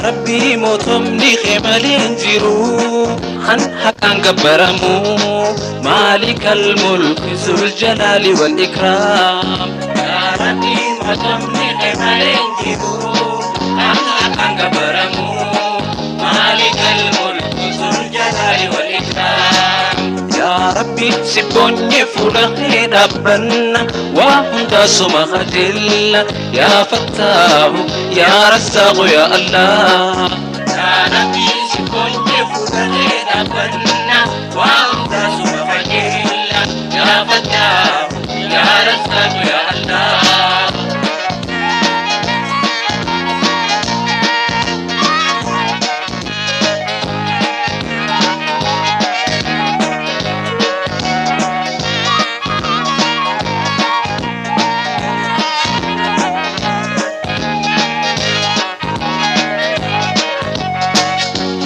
ربي موتمني خمالين جيرو خن حقا قبرمو مالك الملك ذو الجلال والإكرام. يا ربي موتمني خمالين جيرو خن حقا قبرمو مالك الملك ذو الجلال والإكرام. يا ربي سبوني فلقي ربنا وهم داسو مخجل يا فتاه يا رزاق يا الله. يا ربي سبوني فلقي ربنا وهم داسو مخجل يا فتاه يا رزاق يا الله.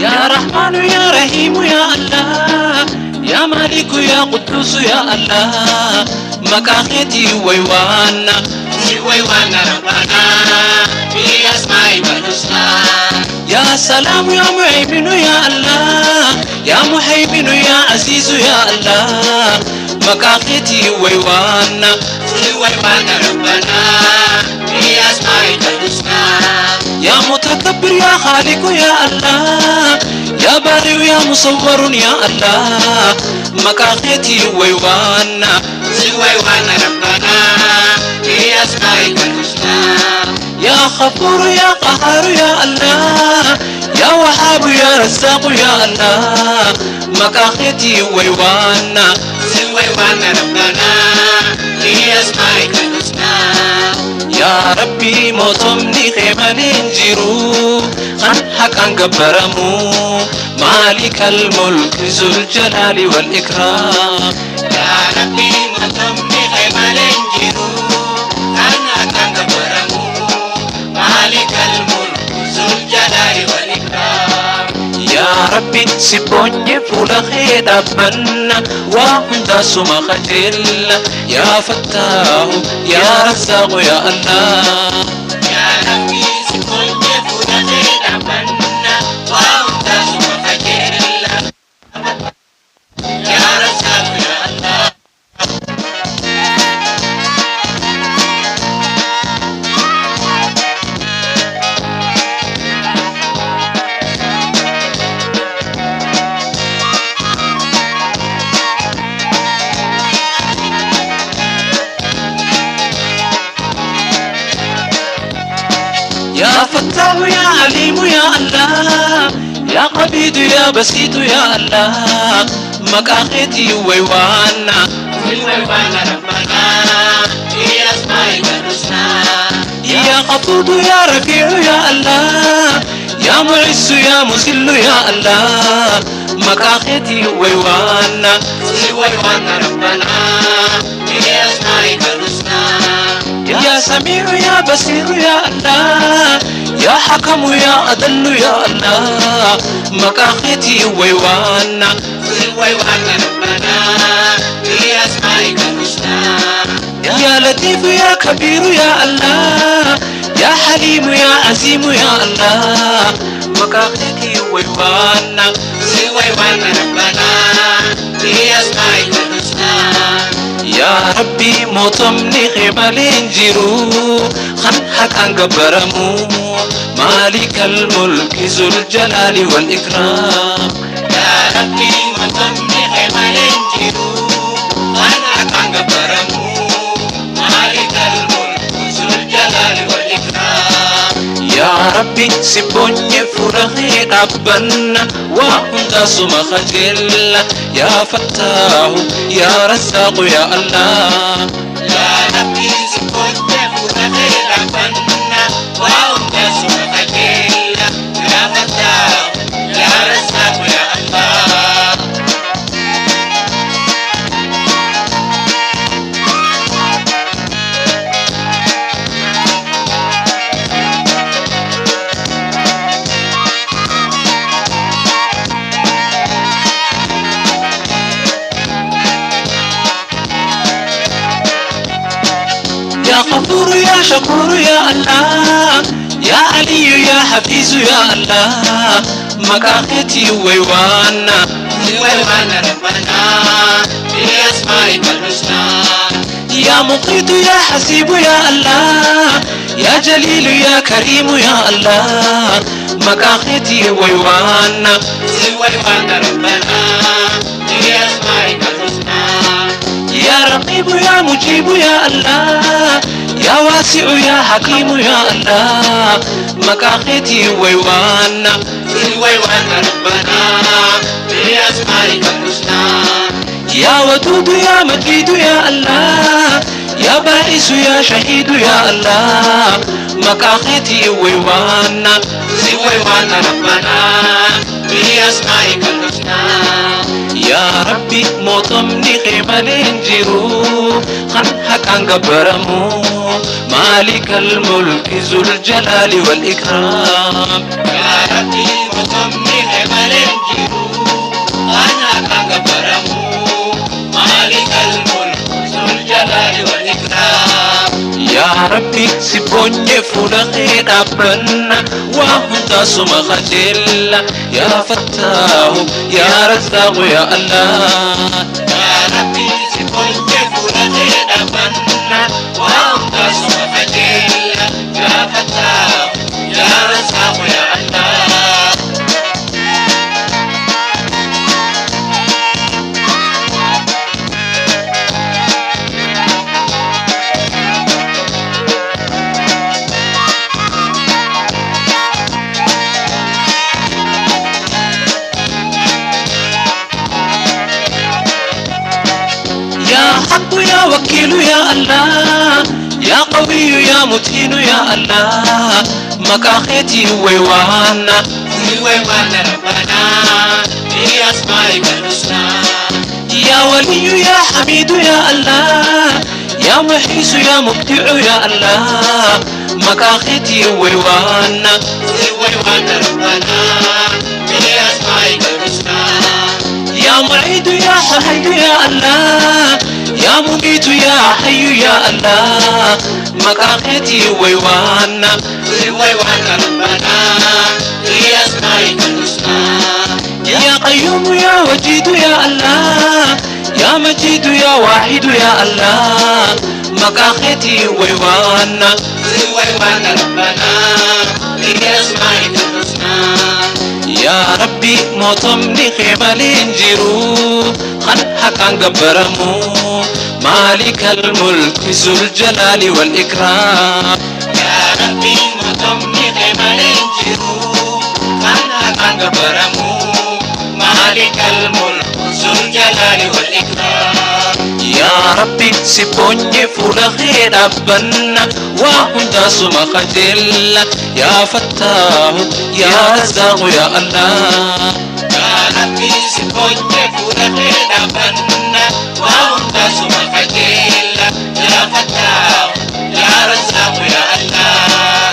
يا رحمن يا رحيم يا الله يا مالك يا قدوس يا الله. مكاختي ويوانا ربنا بأسمائك الحسنى. يا سلام يا مهيمن يا الله يا مهيمن يا عزيز يا الله. مكاختي ويوانا ربنا بأسمائك الحسنى. يا متكبر يا خالق يا الله يا بارئ يا مصور يا الله. مكاختي ويوانا ربنا بأسمائك الحسنى. يا غفور يا قهار يا الله يا وهاب يا رزاق يا الله. مكاختي ويوانا ربنا بأسمائك الحسنى. يا ربي موتمني خيمانين جيرو خن حقا قبرمو مالك الملك ذو الجلال والإكرام. يا ربي موتمني خيمانين جيرو خن حقا قبرمو مالك الملك ذو الجلال والإكرام. يا ربي سبوني فلقي ربنا وهم داسو مخجل يا فتاه يا رزاق يا الله. يا ربي سبوني فلقي ربنا وهم داسو مخجل يا رزاق يا الله. يا فتاه يا عليم يا الله يا قبيد يا بسيط يا الله. مكاختي ويوانا ربنا بأسمائك الحسنى. يا غفور يا رفيع يا الله يا معز يا مذل يا الله. مكاختي ويوانا ربنا بأسمائك الحسنى. يا سميع يا بصير يا الله يا حكم يا عدل يا الله. مكاختي ويوانا ربنا بأسمائك الحسنى. يا لطيف يا كبير يا الله يا حليم يا عزيم يا الله. مكاختي ويوانا ربنا بأسمائك الحسنى. يا ربي موتمني خمالين جيرو خن حقا قبرمو مالك الملك ذو الجلال والإكرام. يا ربي موتمني خمالين جيرو خن حقا قبرمو مالك الملك ذو الجلال والإكرام. يا ربي سبوني فلقي ربنا وهم داسو مخجل يا فتاه يا رزاق يا الله. يا ربي سبوني فلقي ربنا وهم داسو مخجل يا فتاه يا رزاق يا الله. يا غفور يا شكور يا الله يا علي يا حفيظ يا الله مكاختي ويوانا ويوانا ربنا بأسمائك الحسنى يا مقيت يا حسيب يا الله يا جليل يا كريم يا الله مكاختي ويوانا ويوانا ربنا بأسمائك الحسنى يا رقيب يا مجيب يا الله يا واسع يا حكيم يا الله مكاختي ويوانا ويوانا ربنا بأسمائك الحسنى يا ودود يا مجيد يا الله يا بائس يا شهيد يا الله مكاختي ويوانا ويوانا ربنا بأسمائك الحسنى يا ربي موطمني قبلين جيرو خنحك عن قبرمو مالك الملك ذو الجلال والإكرام يا ربي موطمني قبلين جيرو خنحك عن قبرمو مالك الملك ذو الجلال والإكرام يا ربي سيبوني فلقي ربنا وانت سما خجل يا فتاه يا رزاق يا الله يا ربي سيبوني فلقي ربنا وانت سما خجل يا فتاه يا رزاق يا الله يا حق يا وكيل يا الله يا قوي يا متين يا الله مكاختي ويوانا ويوانا ربنا بأسمائك الحسنى يا ولي يا حميد يا الله يا محيس يا مبدع يا الله مكاختي ويوانا ويوانا ربنا بأسمائك الحسنى يا معيد يا شهيد يا الله يا مميت يا حي يا الله مكاختي ويوانا ويوانا ربنا بأسمائك الحسنى يا قيوم يا وجيد يا الله يا مجيد يا واحد يا الله مكاختي ويوانا ويوانا ربنا بأسمائك الحسنى يا ربي موطمني قبلين جيرو خنحك عن قبرمو مالك الملك ذو الجلال والإكرام يا ربي موطمني قبلين جيرو خنحك عن قبرمو مالك الملك ذو الجلال والإكرام يا ربي سيبوني فلقي ربنا وانت سما خجل يا فتاه يا رزاق يا الله يا ربي سيبوني فلقي ربنا وانت سما خجل يا فتاه يا رزاق يا الله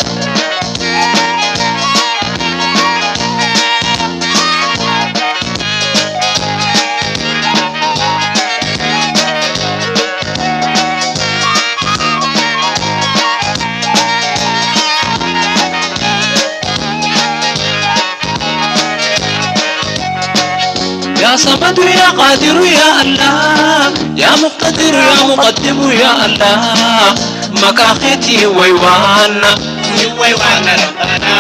يا صمد يا قادر يا الله يا مقتدر يا مقدم يا الله مكاختي ويوانا ويوانا ربنا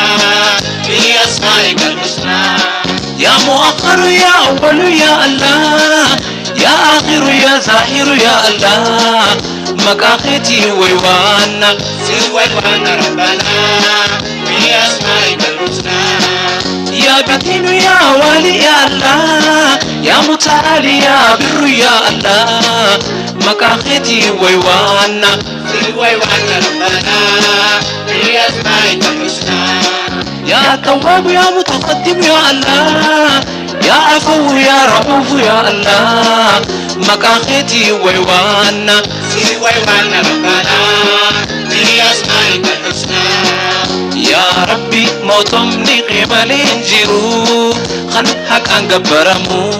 بأسمائك الحسنى يا مؤخر يا أول يا الله يا آخر يا ظاهر يا الله مكاختي ويوانا ويوانا ربنا بأسمائك الحسنى يا بدين يا والي يا الله يا متعالي يا بر يا الله مكاختي ويوانا ويوانا ربنا بأسمائك الحسنى يا تواب يا متقدم يا الله يا عفو يا رؤوف يا الله مكاختي ويوانا ويوانا ربنا بأسمائك الحسنى يا ربي موطمني قبلين جيرو خنحك عن قبرمو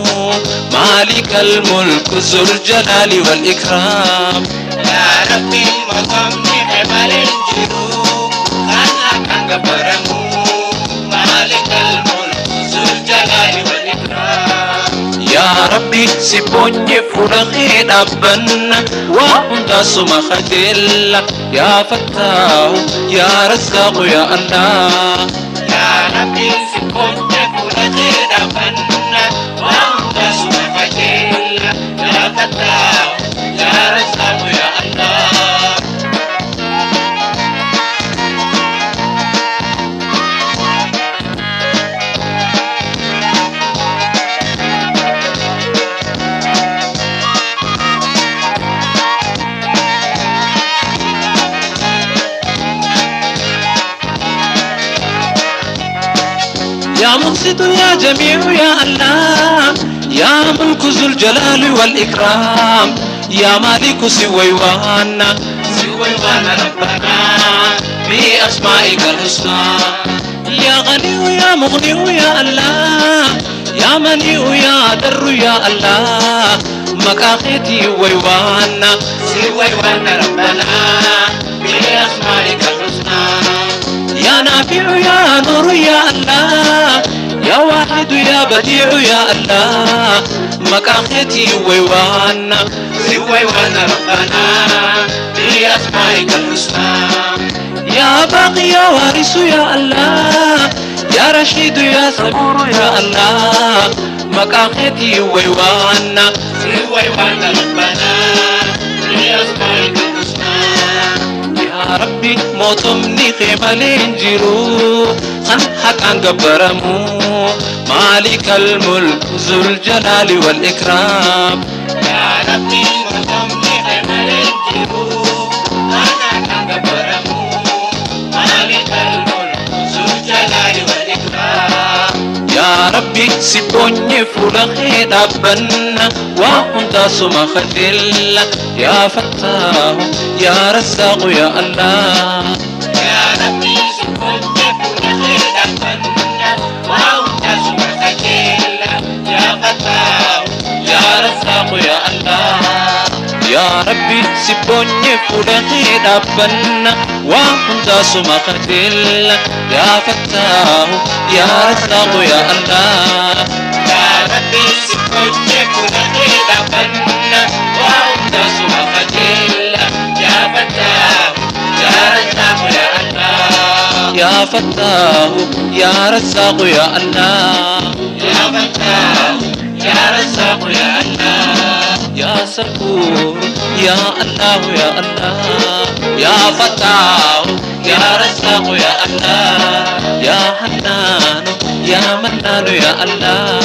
مالك الملك ذو الجلال والإكرام يا ربي موطمني قبلين جيرو خنحك عن كبرمو مالك الملك ذو الجلال والإكرام يا ربي سيبوني فرغي أبنا وأنت سمختل يا فتاه يا رزاق يا الله يا ربي سكنت فرغي دفنا وأنت سمختل يا فتاه يا رزاق يا الله يا مقسط يا جميع يا الله يا ملك ذو الجلال والإكرام يا مالك سوي وانا سوى وانا ربنا بأسمائك الحسنى يا غني يا مغني يا الله يا مني يا در يا الله مكاخيتي ويوانا سوى وانا ربنا بأسمائك الحسنى يا نافع يا نور يا الله يا واحد يا بديع يا الله مكاخيتي ويوانا سوى وانا ربنا بأسمائك الحسنى يا باقي يا وارث يا الله يا رشيد يا صبور يا الله مكاخيتي ويوانا سوى وانا ربنا بأسمائك الحسنى يا ربي موتمني خيمالين جيرو خن حق عن قبرمو مالك الملك ذو الجلال والإكرام يا ربي مرحمني خيمال الجيبو أنا كان برمو مالك الملك ذو الجلال والإكرام يا ربي سيبوني فلخي دبنا وانت سمختل يا فتاه يا رزاق يا الله يا ربي سكنت فلخي دفنا وأنت سمحتكيل يا فتاه يا رزاق يا الله يا ربي سيبوني فلخي دبنا وانت سمختل يا فتاه يا رزاق يا الله يا ربي سكنت فلخي دفنا وأنت سمحتكيل يا فتاه يا رزاق يا الله يا فتاه يا رزاق يا الله يا فتاه يا رزاق يا الله يا سكور يا الله يا الله يا فتاه يا رزاق يا الله يا حنان يا منان يا الله